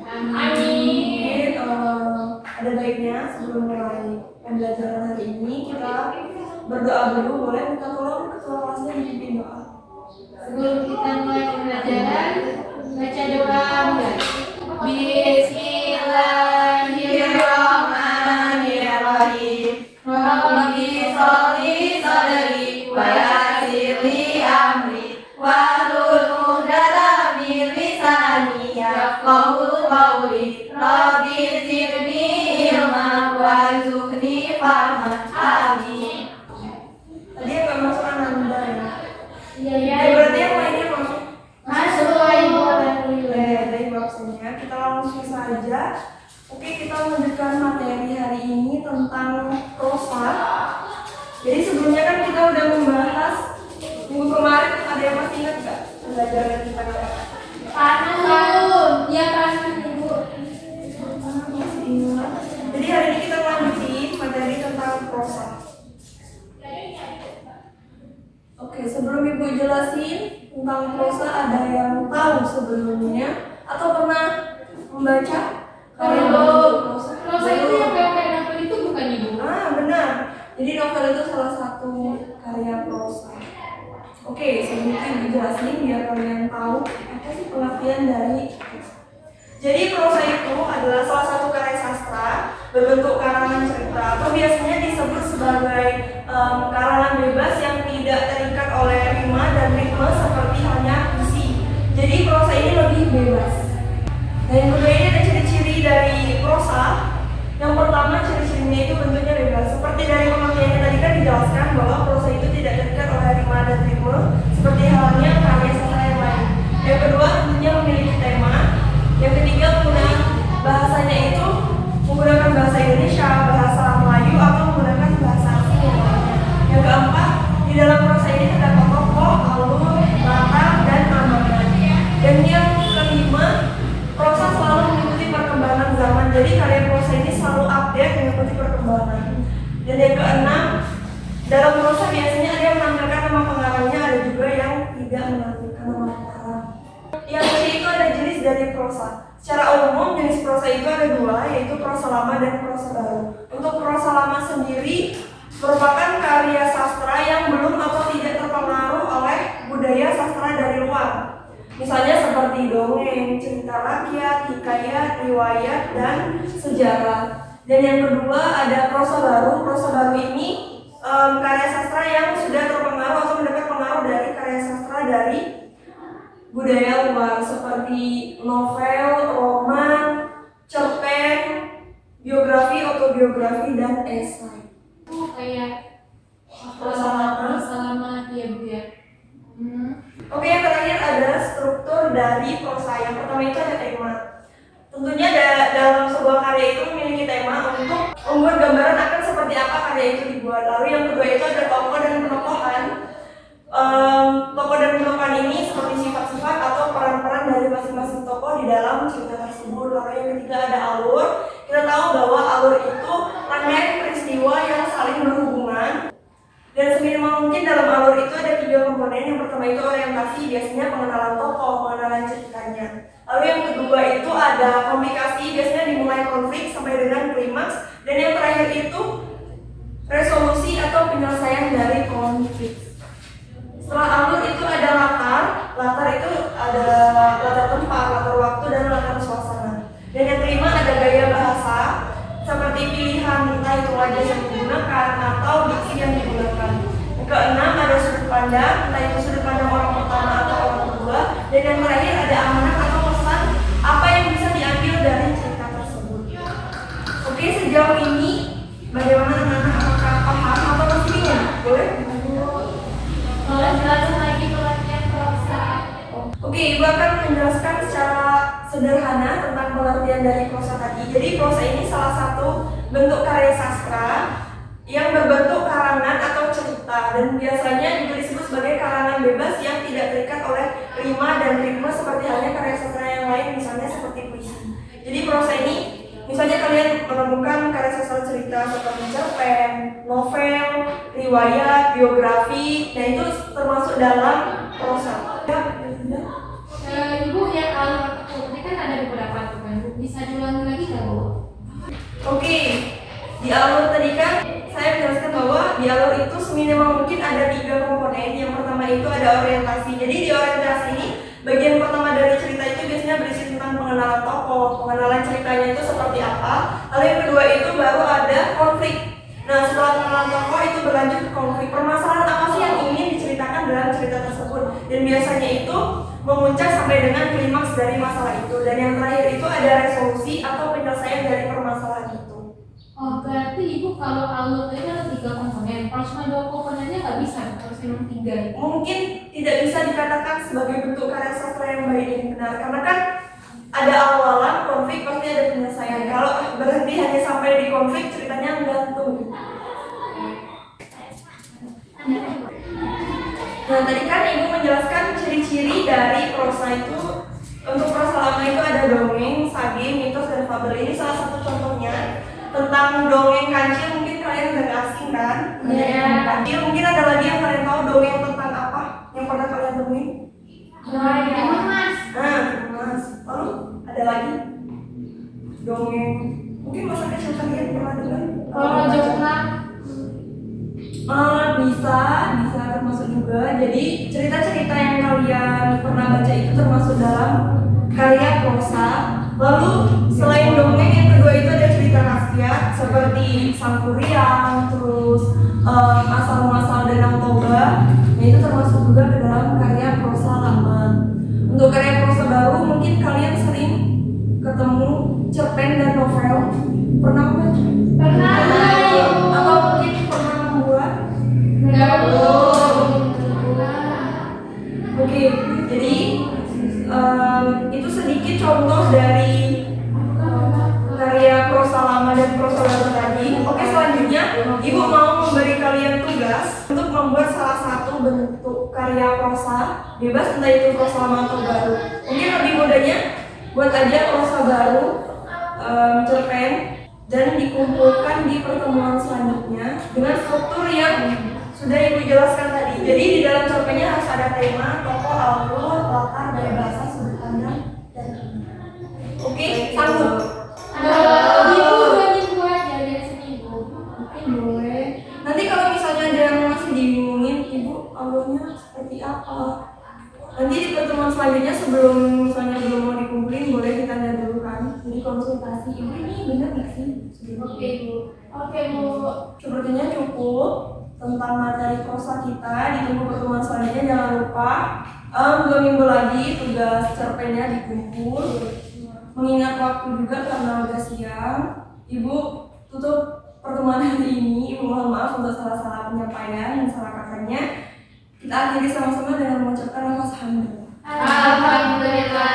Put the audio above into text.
Amin. Ada baiknya sebelum mulai pembelajaran hari ini kita berdoa dulu, boleh minta tolong ketua kelasnya dipimpin doa. Sebelum kita mulai pembelajaran, baca doa mulai. Bismillahirrahmanirrahim. Rabbi sholli sadri wa yassir li amri wahlul 'uqdatam min lisani yafqahu qawli. Rabbi zidni ilman warzuqni fahman. Amin. Tadi yang nggak masuk Ananda ya? Iya. Berarti yang lainnya masuk. Masuk Ibu. Dari babnya kita langsung saja. Oke, kita lanjutkan materi hari ini tentang prosa. Jadi sebelumnya kan kita udah membahas minggu kemarin, ada yang masih ingat nggak pembelajaran kita? Panas. Ya panas Ibu. Masih ingat. Jadi hari ini kita lanjutin materi tentang prosa. Oke, sebelum Ibu jelasin tentang prosa, ada yang tahu sebelumnya atau pernah membaca karya prosa? Prosa itu yang kayak novel itu bukan Ibu? Benar. Jadi novel itu salah satu karya prosa. Oke, sebelum itu Ibu jelasin biar kalian tahu apa sih pengertian dari prosa. Jadi prosa itu adalah salah satu karya sastra berbentuk karangan cerita atau biasanya disebut sebagai karangan bebas yang tidak terikat oleh rima dan ritme seperti halnya puisi. Jadi prosa ini lebih bebas. Dan yang kedua, ini ada ciri-ciri dari prosa. Yang pertama, ciri-cirinya itu bentuknya bebas. Seperti dari pengertiannya tadi kan dijelaskan bahwa prosa itu tidak terikat oleh rima dan ritme seperti halnya karya sastra yang lain. Yang kedua, tentunya memiliki tema. Yang ketiga, penggunaan bahasanya itu menggunakan bahasa Indonesia, bahasa Melayu, atau menggunakan bahasa asing yang lainnya. Yang keempat, di dalam prosa ini terdapat tokoh, alur, latar, dan amanat. Dan yang kelima, prosa selalu mengikuti perkembangan zaman. Jadi karya prosa ini selalu update mengikuti perkembangan. Dan yang keenam, dalam prosa biasanya ada yang menampilkan nama pengarangnya, ada juga yang tidak menampilkan nama pengarang. Yang ketiga itu ada jenis dari prosa. Secara umum jenis prosa itu ada dua, yaitu prosa lama dan prosa baru. Untuk prosa lama sendiri merupakan karya sastra yang belum atau tidak terpengaruh oleh budaya sastra dari luar. Misalnya seperti dongeng, cerita rakyat, hikayat, riwayat, dan sejarah. Dan yang kedua ada prosa baru. Prosa baru ini karya sastra yang sudah terpengaruh atau mendapat pengaruh dari karya sastra dari budaya luar seperti novel, roman, cerpen, biografi, autobiografi, dan esai. Kayak Prosa lama ya Bu ya. Oke, yang terakhir ada struktur dari prosa. Yang pertama itu ada tema. Tentunya dalam sebuah karya itu memiliki tema untuk membuat gambaran akan seperti apa karya itu dibuat. Lalu yang kedua itu ada tokoh dan penokohan. Tokoh dan penokohan ini seperti sifat-sifat atau peran-peran dari masing-masing tokoh di dalam cerita tersebut. Lalu yang ketiga ada alur. Kita tahu bahwa alur itu rangkaian peristiwa yang saling berhubungan. Dan seminimal mungkin dalam alur itu ada tiga komponen. Yang pertama itu orientasi, biasanya pengenalan tokoh, pengenalan ceritanya. Lalu yang kedua itu ada komplikasi, biasanya dimulai konflik sampai dengan klimaks. Dan yang terakhir itu resolusi atau penyelesaian dari konflik. Setelah alur itu ada latar. Latar itu ada latar tempat, latar waktu, dan latar suasana. Dan yang kelima ada gaya bahasa, seperti pilihan entah itu wajah yang digunakan atau diksi yang digunakan. Yang keenam ada sudut pandang, entah itu sudut pandang orang pertama atau orang kedua. Dan yang terakhir ada amanat atau pesan apa yang bisa diambil dari cerita tersebut. Oke, sejauh ini bagaimana anak-anak, apakah paham atau masih bingung? Boleh? Boleh jelasin lagi pengertian prosa. Oke, Ibu akan menjelaskan secara sederhana tentang pengertian dari prosa tadi. Jadi prosa ini salah satu bentuk karya sastra yang berbentuk karangan atau cerita, dan biasanya juga disebut sebagai karangan bebas yang tidak terikat oleh rima dan ritme seperti halnya karya sastra yang lain, misalnya seperti puisi. Jadi prosa ini, misalnya kalian menemukan karya sastra cerita seperti cerpen, novel, riwayat, biografi, nah itu termasuk dalam prosa. Ibu yang alur ini kan ada beberapa Bu? Bisa diulangi lagi nggak, Bu? Oke, di alur tadi kan saya menjelaskan bahwa di alur itu seminimal mungkin ada 3 komponen. Yang pertama itu ada orientasi. Jadi di orientasi ini bagian pertama dari cerita itu biasanya berisi tentang pengenalan tokoh, pengenalan ceritanya itu seperti apa. Lalu yang kedua itu baru ada konflik. Nah, setelah pengenalan tokoh itu berlanjut ke konflik. Permasalahan apa sih yang ingin diceritakan dalam cerita tersebut? Dan biasanya itu memuncak sampai dengan klimaks dari masalah itu. Dan yang terakhir itu ada resolusi atau penyelesaian dari permasalahan itu. Oh, berarti Ibu kalau alur itu ada 3 komponen. Kalau cuma 2 komponennya nggak bisa, harus memang 3. Mungkin tidak bisa dikatakan sebagai bentuk karya sastra yang baik dan benar, karena kan ada awalan konflik pasti ada penyelesaian. Kalau berhenti hanya sampai di konflik ceritanya gantung. Nah, tadi kan Ibu menjelaskan ciri-ciri dari prosa itu. Untuk prosa lama itu ada dongeng, sage, mitos, dan fabel. Ini salah satu contohnya. Tentang dongeng kancil mungkin kalian udah gak asing kan? Iya. Kancil mungkin ada lagi yang kalian tahu dongeng tentang apa? Yang pernah kalian temuin? Mas. Nah, Mas. Lalu ada lagi dongeng. Mungkin masa kecil kalian pernah dengar? Kalau Jogja, Bisa termasuk juga. Jadi cerita-cerita yang kalian pernah baca itu termasuk dalam karya prosa. Lalu selain dongeng yang kedua itu ada cerita rakyat seperti Sang Kuryang, terus asal-muasal Danau Toba. Nah, itu termasuk juga ke dalam karya prosa lama. Untuk karya prosa baru mungkin kalian sering ketemu cerpen dan novel. Pernah baca? Pernah. Atau mungkin pernah membuat? Oke, jadi itu sedikit contoh dari karya prosa lama dan prosa baru tadi. Oke, selanjutnya Ibu mau memberi kalian tugas untuk membuat salah satu bentuk karya prosa, bebas entah itu prosa lama atau baru. Mungkin lebih mudahnya buat aja prosa baru, cerpen, dan dikumpulkan di pertemuan selanjutnya dengan struktur yang sudah Ibu jelaskan tadi. Jadi di dalam cerpennya harus ada tema, tokoh, alur, latar, gaya bahasa, sudut pandang, dan oke, sanggup. Ibu dua aja dari sini, Bu. Mungkin boleh. Nanti kalau misalnya ada yang masih dibingungin, Ibu alurnya seperti apa? Nanti di pertemuan selanjutnya sebelum misalnya belum mau dikumpulin, boleh ditanya dulu kan. Jadi konsultasi, Ibu ini benar nggak sih? Oke, Bu. Oke, Bu. Sepertinya cukup tentang materi prosa kita. Ditunggu pertemuan selanjutnya, jangan lupa 2 minggu lagi tugas cerpennya dikumpul. Mengingat waktu juga karena udah siang, Ibu tutup pertemuan hari ini. Ibu mohon maaf untuk salah-salah penyampaian dan salah katanya. Kita akhiri sama-sama dengan mengucapkan lafaz hamdulillah. Alhamdulillah.